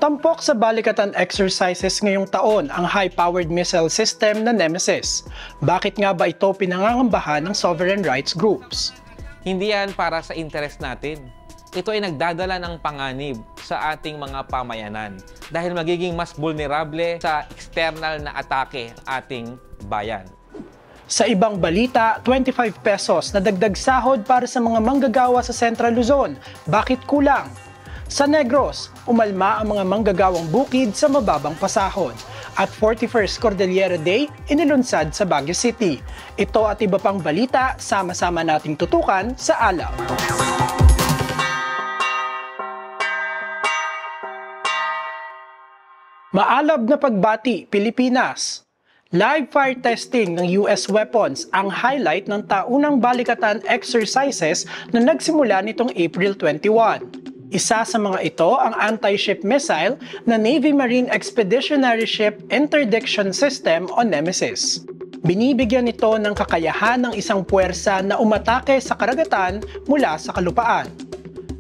Tampok sa balikatan exercises ngayong taon ang high-powered missile system na Nemesis. Bakit nga ba ito pinangangambahan ng sovereign rights groups? Hindi yan para sa interes natin. Ito ay nagdadala ng panganib sa ating mga pamayanan dahil magiging mas vulnerable sa external na atake ang ating bayan. Sa ibang balita, 25 pesos na dagdag sahod para sa mga manggagawa sa Central Luzon. Bakit kulang? Sa Negros, umalma ang mga manggagawang bukid sa mababang pasahod. At 41st Cordillera Day, inilunsad sa Baguio City. Ito at iba pang balita, sama-sama nating tutukan sa Alaw. Maalab na pagbati, Pilipinas. Live fire testing ng US weapons ang highlight ng taunang balikatan exercises na nagsimula nitong April 21. Isa sa mga ito ang anti-ship missile na Navy Marine Expeditionary Ship Interdiction System o Nemesis. Binibigyan ito ng kakayahan ng isang puwersa na umatake sa karagatan mula sa kalupaan.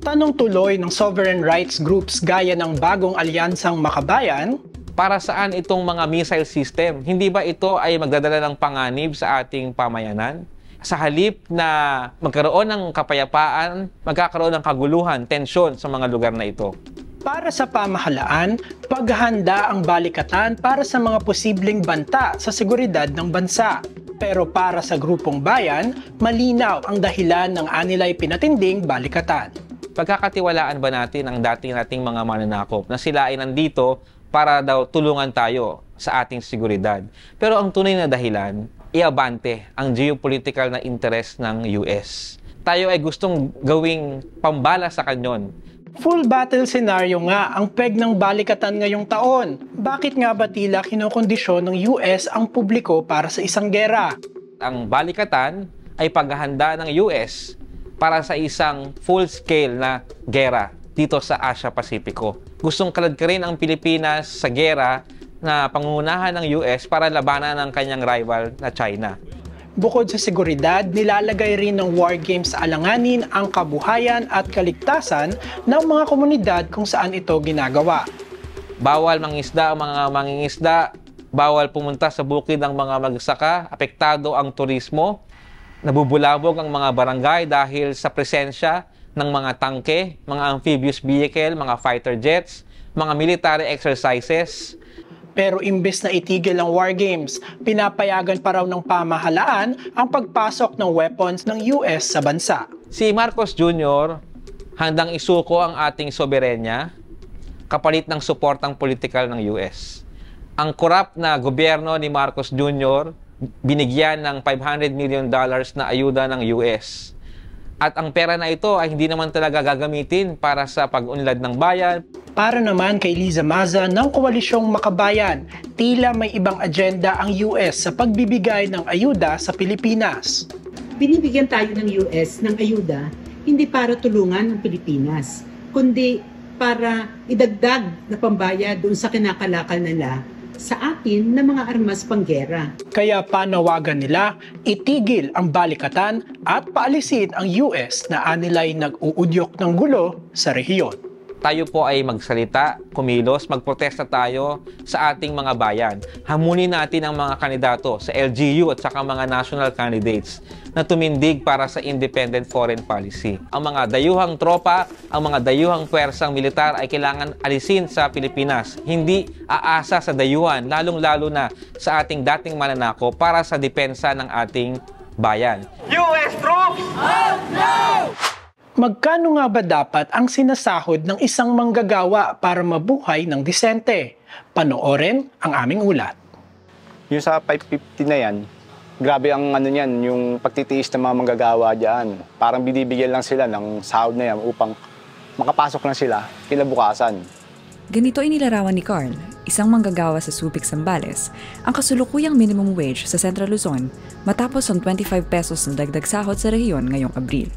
Tanong tuloy ng sovereign rights groups gaya ng bagong alyansang Makabayan, para saan itong mga missile system? Hindi ba ito ay magdadala ng panganib sa ating pamayanan? Sa halip na magkaroon ng kapayapaan, magkakaroon ng kaguluhan, tensyon sa mga lugar na ito. Para sa pamahalaan, paghahanda ang balikatan para sa mga posibleng banta sa seguridad ng bansa. Pero para sa grupong bayan, malinaw ang dahilan ng anilay pinatinding balikatan. Pagkakatiwalaan ba natin ang dating mga mananakop na sila ay nandito para daw tulungan tayo sa ating seguridad? Pero ang tunay na dahilan, iabante ang geopolitical na interest ng US. Tayo ay gustong gawing pambala sa kanyon. Full battle scenario nga ang peg ng balikatan ngayong taon. Bakit nga ba tila kinokondisyon ng US ang publiko para sa isang gera? Ang balikatan ay paghahanda ng US para sa isang full-scale na gera dito sa Asia-Pasipiko. Gustong kaladkarin ang Pilipinas sa gera na pangungunahan ng US para labanan ang kanyang rival na China. Bukod sa seguridad, nilalagay rin ng war games sa alanganin ang kabuhayan at kaligtasan ng mga komunidad kung saan ito ginagawa. Bawal mangingisda ang mga mangingisda, bawal pumunta sa bukid ang mga magsaka, apektado ang turismo, nabubulabog ang mga barangay dahil sa presensya ng mga tangke, mga amphibious vehicle, mga fighter jets, mga military exercises. Pero imbes na itigil ang war games, pinapayagan pa raw ng pamahalaan ang pagpasok ng weapons ng US sa bansa. Si Marcos Jr. handang isuko ang ating soberenya kapalit ng suportang politikal ng US. Ang korap na gobyerno ni Marcos Jr. binigyan ng $500 million na ayuda ng US. At ang pera na ito ay hindi naman talaga gagamitin para sa pag-unlad ng bayan. Para naman kay Liza Maza ng Koalisyong Makabayan, tila may ibang agenda ang US sa pagbibigay ng ayuda sa Pilipinas. Binibigyan tayo ng US ng ayuda hindi para tulungan ang Pilipinas, kundi para idagdag na pambayad doon sa kinakalakal nila sa atin na mga armas panggera. Kaya panawagan nila, itigil ang balikatan at paalisin ang US na anilay nag-uudyok ng gulo sa rehiyon. Tayo po ay magsalita, kumilos, magprotesta tayo sa ating mga bayan. Hamunin natin ang mga kandidato sa LGU at saka mga national candidates na tumindig para sa independent foreign policy. Ang mga dayuhang tropa, ang mga dayuhang pwersang militar ay kailangan alisin sa Pilipinas. Hindi aasa sa dayuhan, lalong-lalo na sa ating dating mananako para sa depensa ng ating bayan. US troops! Out now! Magkano nga ba dapat ang sinasahod ng isang manggagawa para mabuhay ng disente? Panoorin ang aming ulat. Yung sa 550 na yan, grabe ang ano niyan, yung pagtitiis ng mga manggagawa diyan. Parang binibigyan lang sila ng sahod na yan upang makapasok lang sila kinabukasan. Ganito inilarawan ni Carl, isang manggagawa sa Subic, Zambales, ang kasulukuyang minimum wage sa Central Luzon matapos ang 25 pesos na dagdag sahod sa rehiyon ngayong Abril.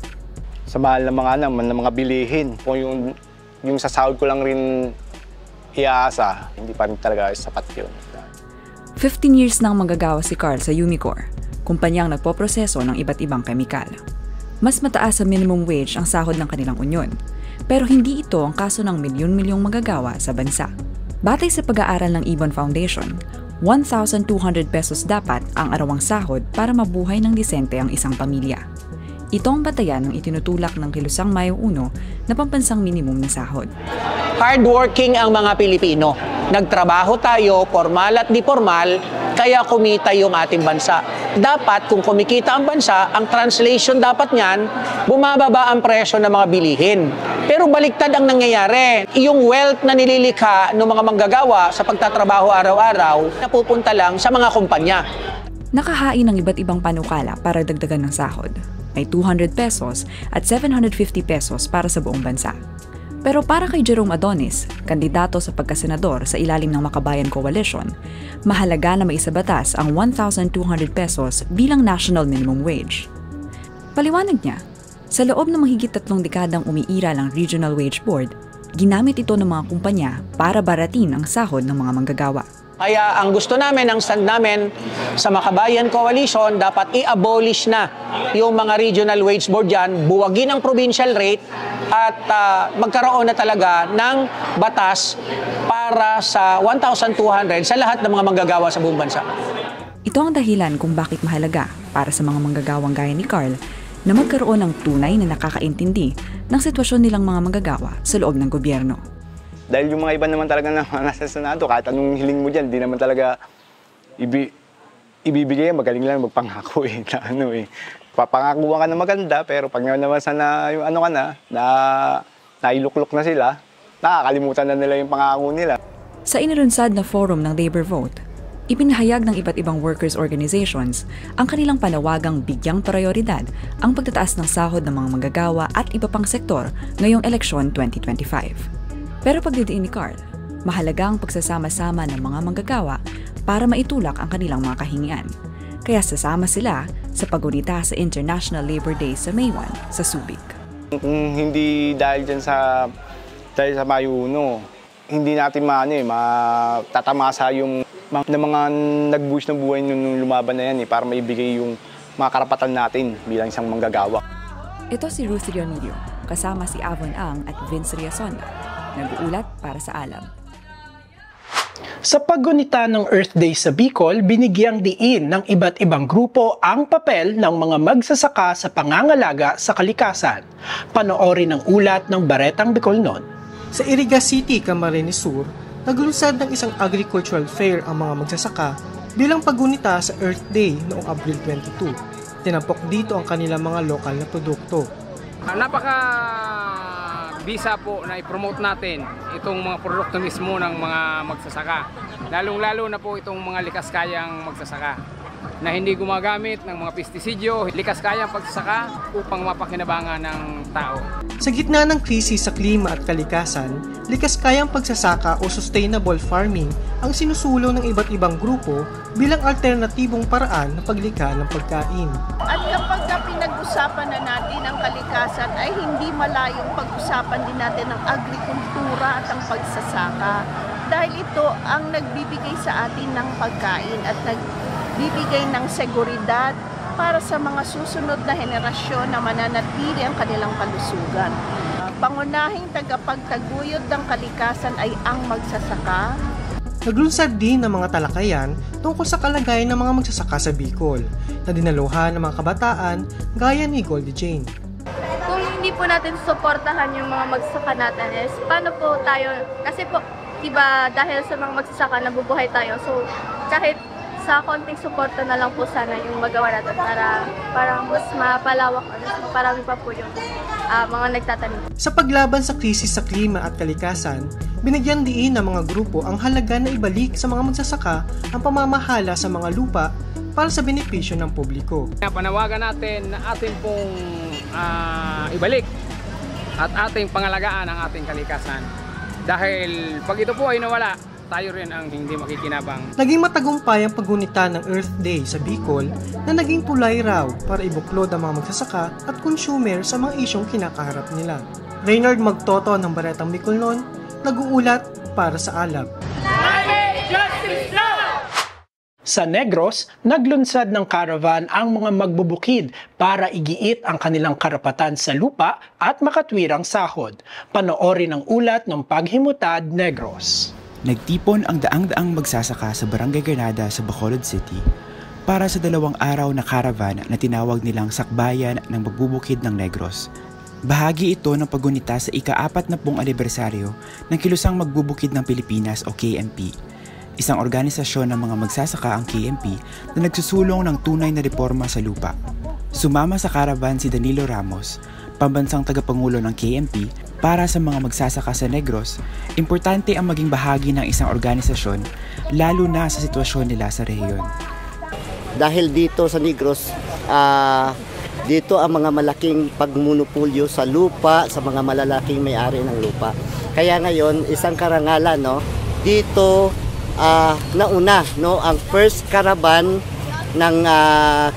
Sa mahal ng mga bilihin, kung yung sa sahod ko lang rin iaasa, hindi pa rin talaga sapat yun. 15 years nang manggagawa si Carl sa Umicore, kumpanyang nagpoproseso ng iba't ibang kemikal. Mas mataas sa minimum wage ang sahod ng kanilang unyon, Pero hindi ito ang kaso ng milyon-milyong magagawa sa bansa. Batay sa pag-aaral ng Ibon Foundation, 1,200 pesos dapat ang arawang sahod para mabuhay ng disente ang isang pamilya. Ito ang batayan ng itinutulak ng Kilusang Mayo 1 na pambansang minimum na sahod. Hardworking ang mga Pilipino. Nagtrabaho tayo, formal at di formal, kaya kumita yung ating bansa. Dapat kung kumikita ang bansa, ang translation dapat niyan, bumababa ang presyo ng mga bilihin. Pero baliktad ang nangyayari. Yung wealth na nililikha ng mga manggagawa sa pagtatrabaho araw-araw, napupunta lang sa mga kumpanya. Nakahain ng iba't ibang panukala para dagdagan ng sahod. May 200 pesos at 750 pesos para sa buong bansa. Pero para kay Jerome Adonis, kandidato sa pagkasenador sa ilalim ng Makabayan Coalition, mahalaga na maisabatas ang 1,200 pesos bilang national minimum wage. Paliwanag niya, sa loob ng mahigit 3 dekadang umiiral ang Regional Wage Board, ginamit ito ng mga kumpanya para baratin ang sahod ng mga manggagawa. Kaya ang gusto namin, ang stand namin sa Makabayan Coalition, dapat i-abolish na yung mga regional wage board dyan, buwagin ang provincial rate at magkaroon na talaga ng batas para sa 1,200 sa lahat ng mga manggagawa sa buong bansa. Ito ang dahilan kung bakit mahalaga para sa mga manggagawang gaya ni Carl na magkaroon ng tunay na nakakaintindi ng sitwasyon nilang mga manggagawa sa loob ng gobyerno. Dahil yung mga iba naman talaga na nasa Senado, kahit anong hiling mo dyan, di naman talaga ibibigay, magaling lang magpangako Papangako ka na maganda, pero pag naman sana yung ano ka na nailuklok na sila, nakakalimutan na nila yung pangako nila. Sa inilunsad na forum ng Labor Vote, ipinahayag ng iba't ibang workers' organizations ang kanilang panawagang bigyang prioridad ang pagtataas ng sahod ng mga manggagawa at iba pang sektor ngayong eleksyon 2025. Pero pagdidiin ni Carl, mahalaga ang pagsasama-sama ng mga manggagawa para maitulak ang kanilang mga kahingian. Kaya sasama sila sa paggunita sa International Labor Day sa May 1 sa Subic. Kung hindi dahil dyan sa Mayo 1, hindi natin matatamasa yung mga nag-buwis ng buhay nung lumaban na yan para maibigay yung mga karapatan natin bilang isang manggagawa. Ito si Ruth Dionilio, kasama si Avon Ang at Vince Riasonda, nag-uulat para sa Alam. Sa paggunita ng Earth Day sa Bicol, binigyang diin ng iba't ibang grupo ang papel ng mga magsasaka sa pangangalaga sa kalikasan. Panoorin ang ulat ng Baretang Bicolnon. Sa Iriga City, Camarines Sur, naglunsad ng isang agricultural fair ang mga magsasaka bilang paggunita sa Earth Day noong Abril 22. Tinampok dito ang kanilang mga lokal na produkto. Bisa po na i-promote natin itong mga produkto mismo ng mga magsasaka. Lalong-lalo na po itong mga likas-kayang magsasaka na hindi gumagamit ng mga pestisidyo, likas-kayang pagsasaka upang mapakinabangan ng tao. Sa gitna ng krisis sa klima at kalikasan, likas-kayang pagsasaka o sustainable farming ang sinusulong ng iba't ibang grupo bilang alternatibong paraan ng paglikha ng pagkain. At kapag pinag-usapan na natin ang kalikasan ay hindi malayong pag-usapan din natin ang agrikultura at ang pagsasaka. Dahil ito ang nagbibigay sa atin ng pagkain at nagbibigay ng seguridad para sa mga susunod na henerasyon na mananatili ang kanilang kalusugan. Pangunahing tagapagtaguyod ng kalikasan ay ang magsasaka. Naglunsad din ng mga talakayan tungkol sa kalagayan ng mga magsasaka sa Bicol na dinaluhan ng mga kabataan gaya ni Goldie Jane. Kung hindi po natin suportahan yung mga magsasaka natin, paano po tayo, kasi po, diba dahil sa mga magsasaka nabubuhay tayo, so kahit sa konting suporta na lang po sana yung magawa natin para mas mapalawak o mas maparami pa po yung mga nagtatanim. Sa paglaban sa krisis sa klima at kalikasan, binigyan diin ng mga grupo ang halaga na ibalik sa mga magsasaka ang pamamahala sa mga lupa para sa benepisyo ng publiko. Panawagan natin na atin pong ibalik at ating pangalagaan ang ating kalikasan. Dahil pag ito po ay nawala, tayo rin ang hindi makikinabang. Naging matagumpay ang paggunita ng Earth Day sa Bicol na naging tulay raw para ibuklod ang mga magsasaka at consumer sa mga isyong kinakaharap nila. Reynard Magtoto ng Baretang Bicolnon, nag-uulat para sa Alab. Sa Negros, naglunsad ng caravan ang mga magbubukid para igiit ang kanilang karapatan sa lupa at makatwirang sahod. Panoorin ang ulat ng Paghimutad Negros. Nagtipon ang daang-daang magsasaka sa Barangay Granada sa Bacolod City para sa 2 araw na caravan na tinawag nilang Sakbayan ng Magbubukid ng Negros. Bahagi ito ng paggunita sa ika-40 anibersaryo ng Kilusang Magbubukid ng Pilipinas o KMP. Isang organisasyon ng mga magsasaka ang KMP na nagsusulong ng tunay na reforma sa lupa. Sumama sa caravan si Danilo Ramos, pambansang tagapangulo ng KMP, para sa mga magsasaka sa Negros. Importante ang maging bahagi ng isang organisasyon, lalo na sa sitwasyon nila sa rehiyon. Dahil dito sa Negros, dito ang mga malaking pagmonopolyo sa lupa, sa mga malalaking may-ari ng lupa. Kaya ngayon, isang karangalan, no? Dito nauna, no, ang first caravan ng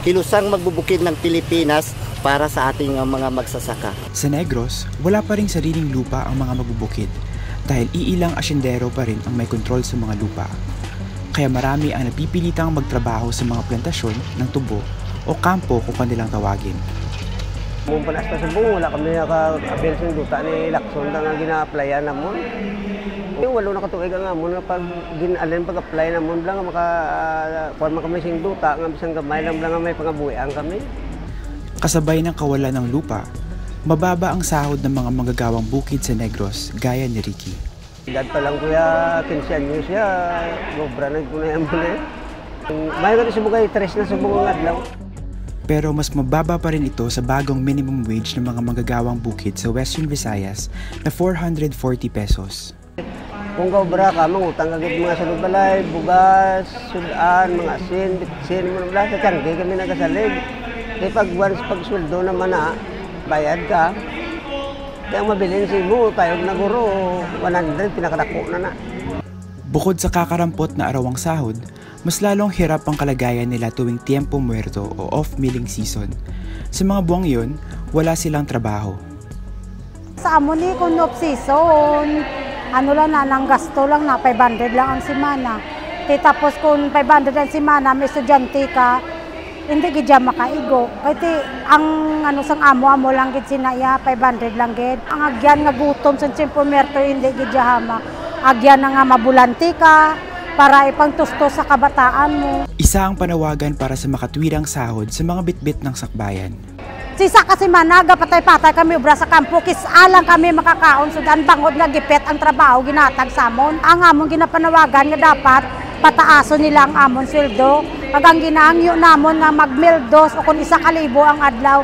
Kilusang Magbubukid ng Pilipinas para sa ating mga magsasaka. Sa Negros, wala pa ring sariling lupa ang mga magbubukid dahil iilang asyendero pa rin ang may kontrol sa mga lupa. Kaya marami ang napipilitang magtrabaho sa mga plantasyon ng tubo o kampo kung kanilang tawagin. Mung panas sa buong, wala kami naka-avail sa duta ni Lacson na gina-applyan namon. Yung walo na katuig nga mo na pag ginalin pag-apply namon lang maka kami sing duta nga bisang gamay lang may pangabuhian kami. Kasabay ng kawalan ng lupa, mababa ang sahod ng mga manggagawang bukid sa Negros gaya ni Ricky. Edad pa lang kuya 15 anyos siya, sobra na ko na yan muna. May ka sa bugay 3 na sa buong adlaw. Pero mas mababa pa rin ito sa bagong minimum wage ng mga manggagawang bukid sa Western Visayas na 440 pesos. Kung kaubra ka, mangutang kagit mga salud-balay, bugas, sudan, mga asin, bitsin, mga blas, sa tiyangge kami nagasalig. Kaya once pag sweldo naman bayad ka. Kaya mabilin si mo, tayo naguro, 100, pinakadako na. Bukod sa kakarampot na arawang sahod, mas lalong hirap ang kalagayan nila tuwing Tiempo Muerto o off-milling season. Sa mga buwang yun, wala silang trabaho. Sa amo ni kung off-season, ano lang na, ng gasto lang na, 500 lang ang simana. Tapos kung 500 ang simana, may estudyante ka, hindi gidya makaigo. Kasi ang sang amo lang gid sinaya, 500 lang gid. Ang agyan nga gutom sa Tiempo Muerto, hindi gidya hama. Agyan na nga mabulanti ka, para ipangtusto sa kabataan mo. Isa ang panawagan para sa makatwirang sahod sa mga bitbit ng sakbayan. Sisa kasi managa, patay-patay kami ubra sa kampo, kisalang kami makakaon, sudan bangod nga gipet ang trabaho, ginatag sa amon. Ang amon ginapanawagan nga dapat pataaso nila ang amon sweldo. Pag ang ginaangyo namon nga mag-1,200 o kung 1,000 ang adlaw,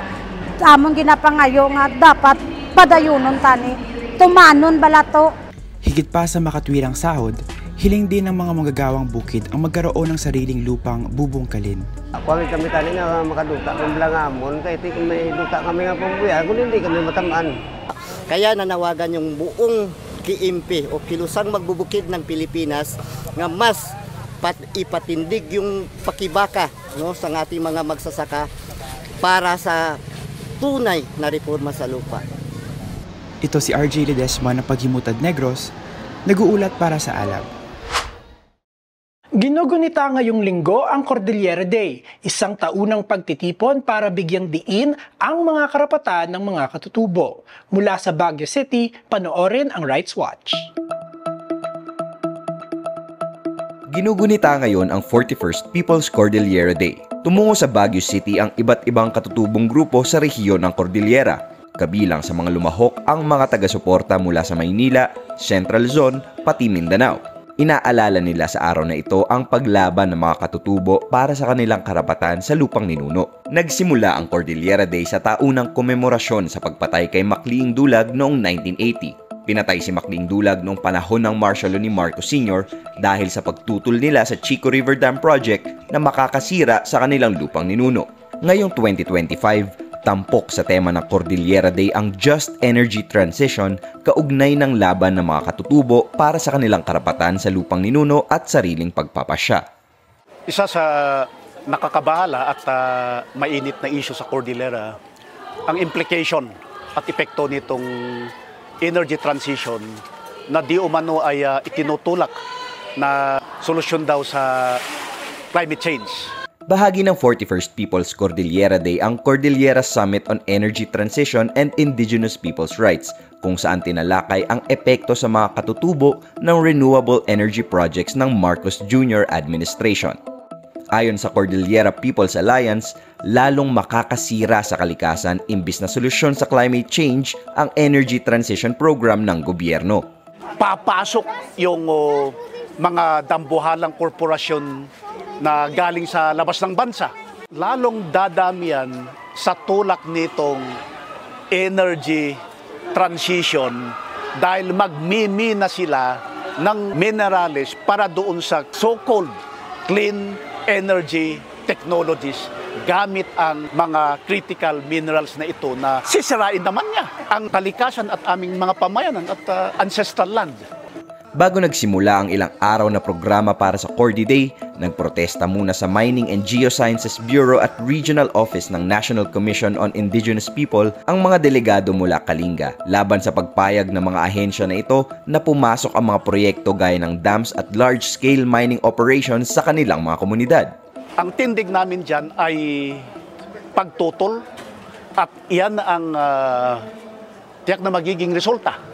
amon ginapangayo nga dapat padayunon tani. Tumanon balato. Higit pa sa makatwirang sahod, hiling din ng mga manggagawang bukid ang magkaroon ng sariling lupang bubungkalin. Ako kami tani nga makaduta kami lang amon, kahit kung may duta kami nga pambuya, kung hindi kami matamaan. Kaya nanawagan yung buong KMP o Kilusang Magbubukid ng Pilipinas nga mas ipatindig yung pakibaka, no, sa ating mga magsasaka para sa tunay na reforma sa lupa. Ito si RJ Ledesma ng Paghimutad Negros, nag-uulat para sa Alab. Ginugunita ngayong linggo ang Cordillera Day, isang taunang pagtitipon para bigyang diin ang mga karapatan ng mga katutubo. Mula sa Baguio City, panoorin ang Rights Watch. Ginugunita ngayon ang 41st People's Cordillera Day. Tumungo sa Baguio City ang iba't ibang katutubong grupo sa rehiyon ng Cordillera. Kabilang sa mga lumahok ang mga taga-suporta mula sa Maynila, Central Zone, pati Mindanao. Inaalala nila sa araw na ito ang paglaban ng mga katutubo para sa kanilang karapatan sa lupang ninuno. Nagsimula ang Cordillera Day sa taunang komemorasyon sa pagpatay kay Macleing Dulag noong 1980. Pinatay si Macleing Dulag noong panahon ng martial law ni Marcos Sr. dahil sa pagtutol nila sa Chico River Dam Project na makakasira sa kanilang lupang ninuno. Ngayong 2025, tampok sa tema ng Cordillera Day ang Just Energy Transition kaugnay ng laban ng mga katutubo para sa kanilang karapatan sa lupang ninuno at sariling pagpapasya. Isa sa nakakabahala at mainit na issue sa Cordillera, ang implication at epekto nitong energy transition na di umano ay itinutulak na solusyon daw sa climate change. Bahagi ng 41st People's Cordillera Day ang Cordillera Summit on Energy Transition and Indigenous People's Rights, kung saan tinalakay ang epekto sa mga katutubo ng renewable energy projects ng Marcos Jr. administration. Ayon sa Cordillera People's Alliance, lalong makakasira sa kalikasan imbis na solusyon sa climate change ang energy transition program ng gobyerno. Papasok yung mga dambuhalang korporasyon na galing sa labas ng bansa. Lalong dadami yan sa tulak nitong energy transition dahil magmimina sila ng minerales para doon sa so-called clean energy technologies gamit ang mga critical minerals na ito na sisirain naman niya ang kalikasan at aming mga pamayanan at ancestral land. Bago nagsimula ang ilang araw na programa para sa Cordy Day, nagprotesta muna sa Mining and Geosciences Bureau at Regional Office ng National Commission on Indigenous People ang mga delegado mula Kalinga laban sa pagpayag ng mga ahensya na ito na pumasok ang mga proyekto gaya ng dams at large-scale mining operations sa kanilang mga komunidad. Ang tindig namin dyan ay pagtutol at iyan ang tiyak na magiging resulta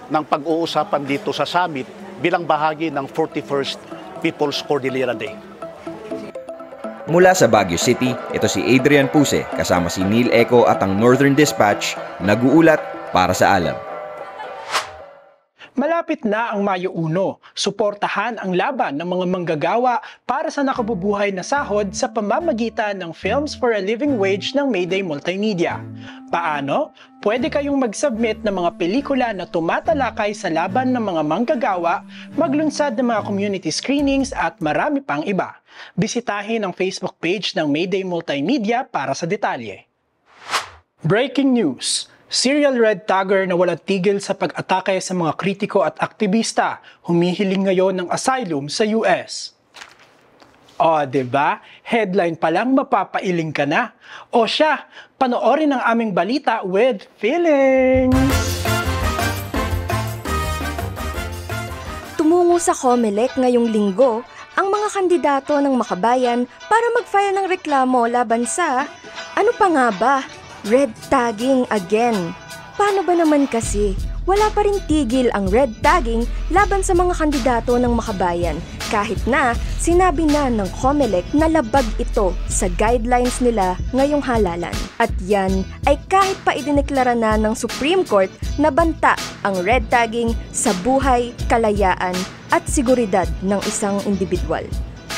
ng pag-uusapan dito sa summit bilang bahagi ng 41st People's Cordillera Day. Mula sa Baguio City, ito si Adrian Puse kasama si Neil Eco at ang Northern Dispatch, nag-uulat para sa Alam. Malapit na ang Mayo 1, suportahan ang laban ng mga manggagawa para sa nakabubuhay na sahod sa pamamagitan ng Films for a Living Wage ng Mayday Multimedia. Paano? Pwede kayong mag-submit ng mga pelikula na tumatalakay sa laban ng mga manggagawa, maglunsad ng mga community screenings at marami pang iba. Bisitahin ang Facebook page ng Mayday Multimedia para sa detalye. Breaking news! Serial red tagger na walang tigil sa pag-atake sa mga kritiko at aktivista, humihiling ngayon ng asylum sa US. O, diba? Headline pa lang mapapailing ka na. O siya, panoorin ang aming balita with feelings! Tumungo sa COMELEC ngayong linggo ang mga kandidato ng makabayan para mag-file ng reklamo laban sa, ano pa nga ba? Red tagging again. Paano ba naman kasi? Wala pa rin tigil ang red tagging laban sa mga kandidato ng makabayan kahit na sinabi na ng COMELEC na labag ito sa guidelines nila ngayong halalan. At yan ay kahit pa idineklara na ng Supreme Court na banta ang red tagging sa buhay, kalayaan at seguridad ng isang individual.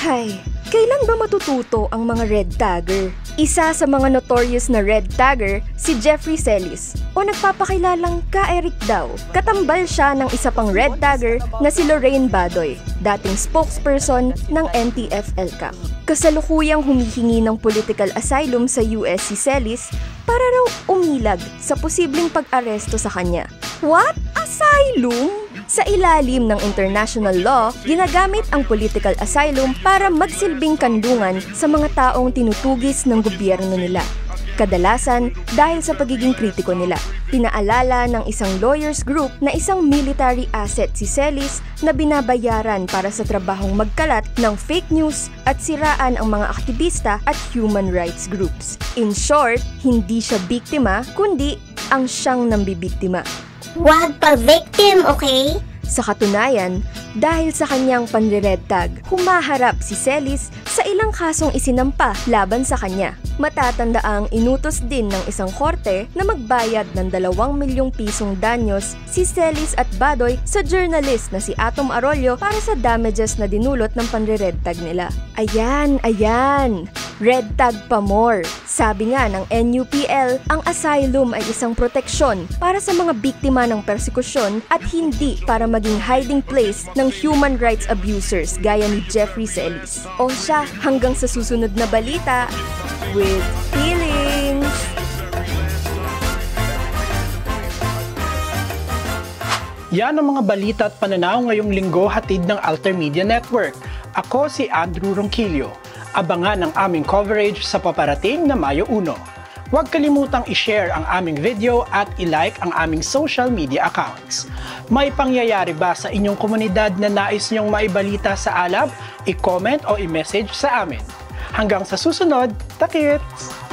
Hay, kailan ba matututo ang mga red tagger? Isa sa mga notorious na red tagger, si Jeffrey Celis, o nagpapakilalang Ka-Eric daw. Katambal siya ng isa pang red tagger na si Lorraine Badoy, dating spokesperson ng NTF-ELCAC. Kasalukuyang humihingi ng political asylum sa US si Celis para raw umilag sa posibleng pag-aresto sa kanya. What? Asylum? Sa ilalim ng international law, ginagamit ang political asylum para magsilbing kandungan sa mga taong tinutugis ng gobyerno nila. Kadalasan dahil sa pagiging kritiko nila. Pinaalala ng isang lawyers group na isang military asset si Celis na binabayaran para sa trabahong magkalat ng fake news at siraan ang mga aktivista at human rights groups. In short, hindi siya biktima, kundi ang siyang nambibiktima. Wag pa-victim, okay? Sa katunayan, dahil sa kanyang panre-red tag, humaharap si Celis sa ilang kasong isinampa laban sa kanya. Matatandaang inutos din ng isang korte na magbayad ng 2 milyong pisong danyos si Celis at Badoy sa journalist na si Atom Arroyo para sa damages na dinulot ng panre-red tag nila. Ayan! Red tag pa more. Sabi nga ng NUPL, ang asylum ay isang proteksyon para sa mga biktima ng persekusyon at hindi para maging hiding place ng human rights abusers gaya ni Jeffrey Celis. O siya, hanggang sa susunod na balita, with feelings! Yan ang mga balita at pananaw ngayong linggo hatid ng Alter Media Network. Ako si Andrew Ronquillo. Abangan ang aming coverage sa paparating na Mayo 1. Huwag kalimutang i-share ang aming video at i-like ang aming social media accounts. May pangyayari ba sa inyong komunidad na nais niyong maibalita sa ALAB? I-comment o i-message sa amin. Hanggang sa susunod, takits!